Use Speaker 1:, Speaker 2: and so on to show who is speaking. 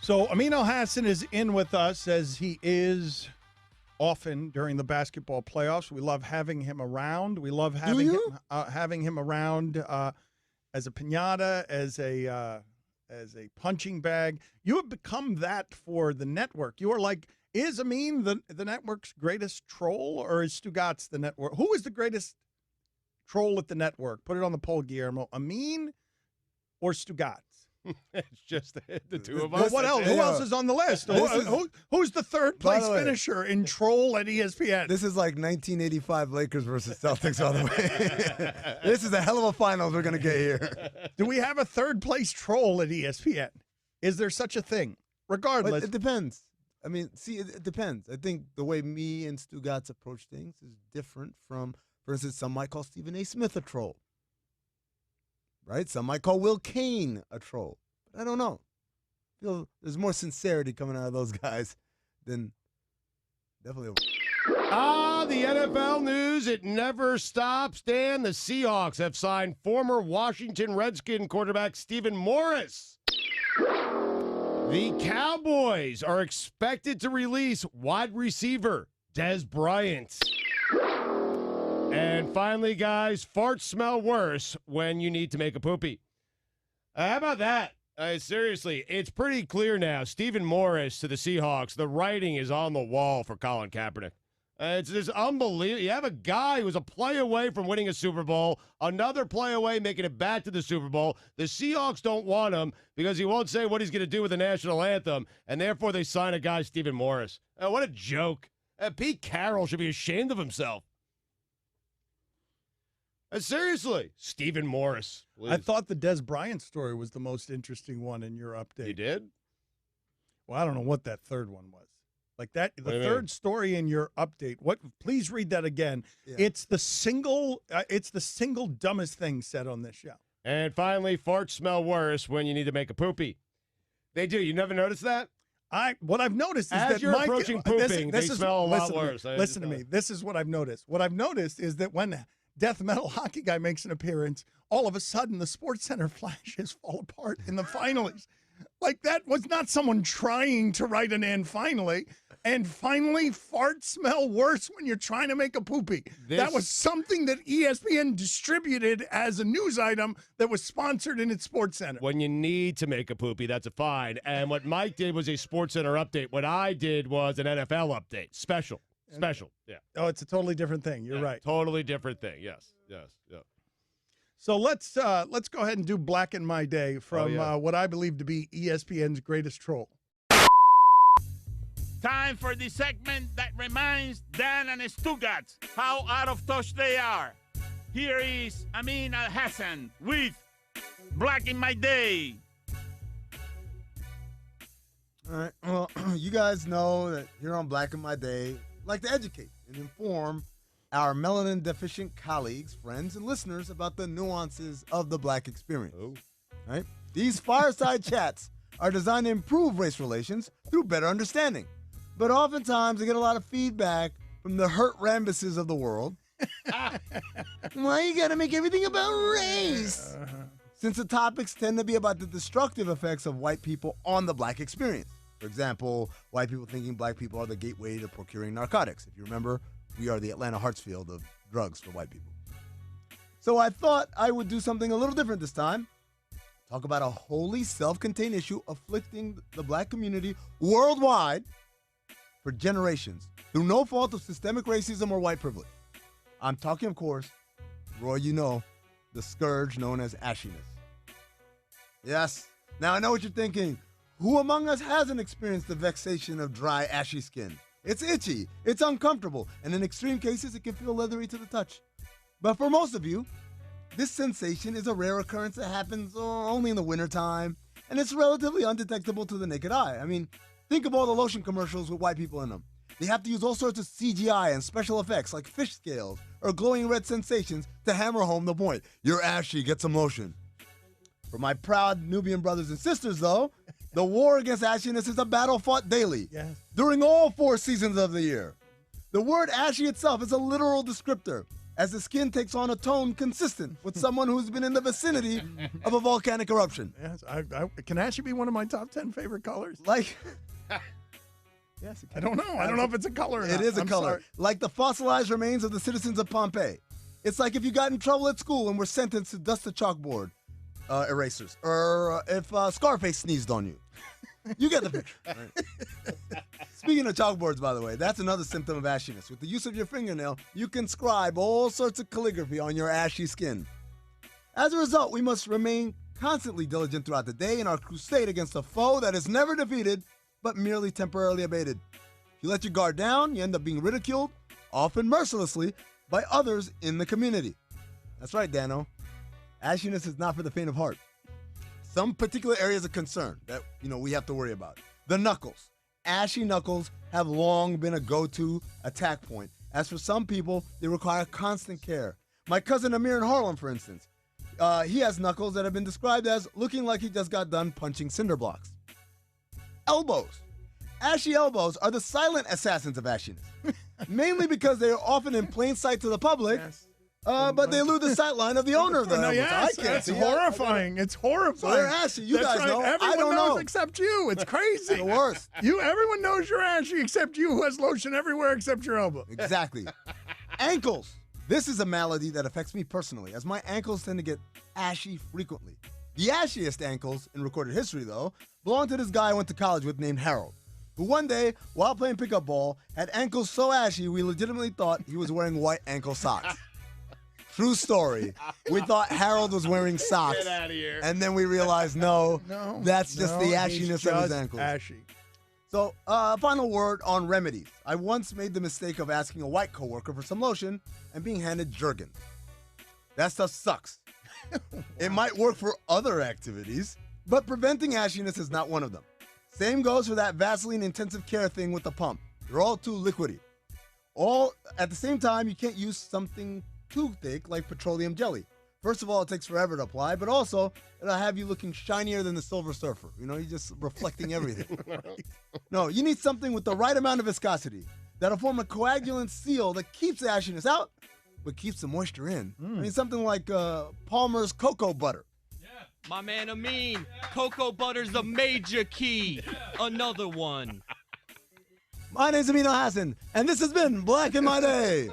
Speaker 1: So Amin Elhassan is in with us, as he is often during the basketball playoffs. We love having him around. We love having him around as a piñata, as a punching bag. You have become that for the network. You are like, is Amin the network's greatest troll, or is Stugatz the network? Who is the greatest troll at the network? Put it on the poll, Guillermo. Amin or Stugatz?
Speaker 2: It's just the two of us.
Speaker 1: Well, what else? Who else is on the list? Who's the third place finisher in troll at ESPN?
Speaker 3: This is like 1985 Lakers versus Celtics all the way. This is a hell of a finals we're going to get here.
Speaker 1: Do we have a third place troll at ESPN? Is there such a thing? Regardless.
Speaker 3: But it depends. I mean, see, it depends. I think the way me and Stugatz approach things is different from, for instance, some might call Stephen A. Smith a troll. Right? Some might call Will Kane a troll. But I don't know. I feel there's more sincerity coming out of those guys than definitely.
Speaker 2: The NFL news, it never stops. Dan, the Seahawks have signed former Washington Redskin quarterback Stephen Morris. The Cowboys are expected to release wide receiver Dez Bryant. And finally, guys, farts smell worse when you need to make a poopy. How about that? Seriously, it's pretty clear now. Stephen Morris to the Seahawks, the writing is on the wall for Colin Kaepernick. It's just unbelievable. You have a guy who was a play away from winning a Super Bowl, another play away making it back to the Super Bowl. The Seahawks don't want him because he won't say what he's going to do with the national anthem, and therefore they sign a guy, Stephen Morris. What a joke. Pete Carroll should be ashamed of himself. Seriously, Stephen Morris. Please.
Speaker 1: I thought the Dez Bryant story was the most interesting one in your update.
Speaker 2: You did?
Speaker 1: Well, I don't know what that third one was. Like that, the third story in your update. What? Please read that again. Yeah. It's the single dumbest thing said on this show.
Speaker 2: And finally, farts smell worse when you need to make a poopy. They do. You never noticed that?
Speaker 1: What I've noticed is
Speaker 2: as
Speaker 1: that
Speaker 2: you're approaching pooping, they smell a lot worse.
Speaker 1: Listen to me. This is what I've noticed. What I've noticed is that when Death Metal Hockey Guy makes an appearance, all of a sudden the SportsCenter flashes fall apart in the finalies. Like that was not someone trying to write an "and finally." And finally, farts smell worse when you're trying to make a poopy. That was something that ESPN distributed as a news item that was sponsored in its SportsCenter.
Speaker 2: When you need to make a poopy, that's a fine. And what Mike did was a SportsCenter update. What I did was an NFL update. Special. Yeah.
Speaker 1: Oh, it's a totally different thing. You're right.
Speaker 2: Totally different thing. Yes.
Speaker 1: So let's go ahead and do Black in My Day from what I believe to be ESPN's greatest troll.
Speaker 4: Time for the segment that reminds Dan and Stugatz how out of touch they are. Here is Amin Elhassan with Black in My Day.
Speaker 3: All right. Well, you guys know that here on Black in My Day, I like to educate and inform our melanin-deficient colleagues, friends, and listeners about the nuances of the black experience. Oh. Right? These fireside chats are designed to improve race relations through better understanding. But oftentimes, I get a lot of feedback from the hurt Rambuses of the world. Why you gotta make everything about race? Since the topics tend to be about the destructive effects of white people on the black experience. For example, white people thinking black people are the gateway to procuring narcotics. If you remember, we are the Atlanta Hartsfield of drugs for white people. So I thought I would do something a little different this time. Talk about a wholly self-contained issue afflicting the black community worldwide for generations through no fault of systemic racism or white privilege. I'm talking, of course, Roy, you know, the scourge known as ashiness. Yes, now I know what you're thinking. Who among us hasn't experienced the vexation of dry, ashy skin? It's itchy, it's uncomfortable, and in extreme cases, it can feel leathery to the touch. But for most of you, this sensation is a rare occurrence that happens only in the wintertime, and it's relatively undetectable to the naked eye. I mean, think of all the lotion commercials with white people in them. They have to use all sorts of CGI and special effects like fish scales or glowing red sensations to hammer home the point. You're ashy, get some lotion. For my proud Nubian brothers and sisters, though, the war against ashiness is a battle fought daily, during all 4 seasons of the year. The word ashy itself is a literal descriptor. as the skin takes on a tone consistent with someone who's been in the vicinity of a volcanic eruption.
Speaker 1: Yes, I can ashy be one of my top 10 favorite colors.
Speaker 3: Like, yes, it can.
Speaker 1: I don't know. I don't know if it's a color or not.
Speaker 3: It is a
Speaker 1: I'm
Speaker 3: color.
Speaker 1: sorry.
Speaker 3: Like the fossilized remains of the citizens of Pompeii. It's like if you got in trouble at school and were sentenced to dust the chalkboard erasers. Or if Scarface sneezed on you. You get the picture. Right? Speaking of chalkboards, by the way, that's another symptom of ashiness. With the use of your fingernail, you can scribe all sorts of calligraphy on your ashy skin. As a result, we must remain constantly diligent throughout the day in our crusade against a foe that is never defeated, but merely temporarily abated. If you let your guard down, you end up being ridiculed, often mercilessly, by others in the community. That's right, Dano. Ashiness is not for the faint of heart. Some particular areas of concern that, we have to worry about. The knuckles. Ashy knuckles have long been a go-to attack point. As for some people, they require constant care. My cousin Amir in Harlem, for instance, he has knuckles that have been described as looking like he just got done punching cinder blocks. Elbows. Ashy elbows are the silent assassins of ashiness. Mainly because they are often in plain sight to the public,
Speaker 1: Yes.
Speaker 3: but they elude the sight line of the owner of the
Speaker 1: No,
Speaker 3: elbows.
Speaker 1: yes,
Speaker 3: I can't
Speaker 1: it's
Speaker 3: see
Speaker 1: horrifying. It's horrifying.
Speaker 3: So they're ashy. You
Speaker 1: That's
Speaker 3: guys
Speaker 1: right.
Speaker 3: know.
Speaker 1: Everyone
Speaker 3: I don't
Speaker 1: knows
Speaker 3: know.
Speaker 1: except you. It's crazy.
Speaker 3: The worst.
Speaker 1: Everyone knows you're ashy except you, who has lotion everywhere except your elbow.
Speaker 3: Exactly. Ankles. This is a malady that affects me personally, as my ankles tend to get ashy frequently. The ashiest ankles in recorded history, though, belong to this guy I went to college with named Harold, who one day, while playing pickup ball, had ankles so ashy we legitimately thought he was wearing white ankle socks. True story. We thought Harold was wearing socks.
Speaker 2: Get out of here.
Speaker 3: And then we realized, no, that's just the
Speaker 1: he's
Speaker 3: ashiness of his
Speaker 1: just
Speaker 3: ankles.
Speaker 1: Ashy.
Speaker 3: So, final word on remedies. I once made the mistake of asking a white coworker for some lotion and being handed Jergens. That stuff sucks. It might work for other activities, but preventing ashiness is not one of them. Same goes for that Vaseline intensive care thing with the pump. They're all too liquidy. All at the same time, you can't use something too thick like petroleum jelly. First of all, it takes forever to apply, but also it'll have you looking shinier than the Silver Surfer. You're just reflecting everything. No, you need something with the right amount of viscosity that'll form a coagulant seal that keeps the ashiness out, but keeps the moisture in. I mean, something like Palmer's cocoa butter.
Speaker 5: My man Amin, cocoa butter's a major key. Another one.
Speaker 3: My name's Amin Elhassan, and this has been Black in My Day.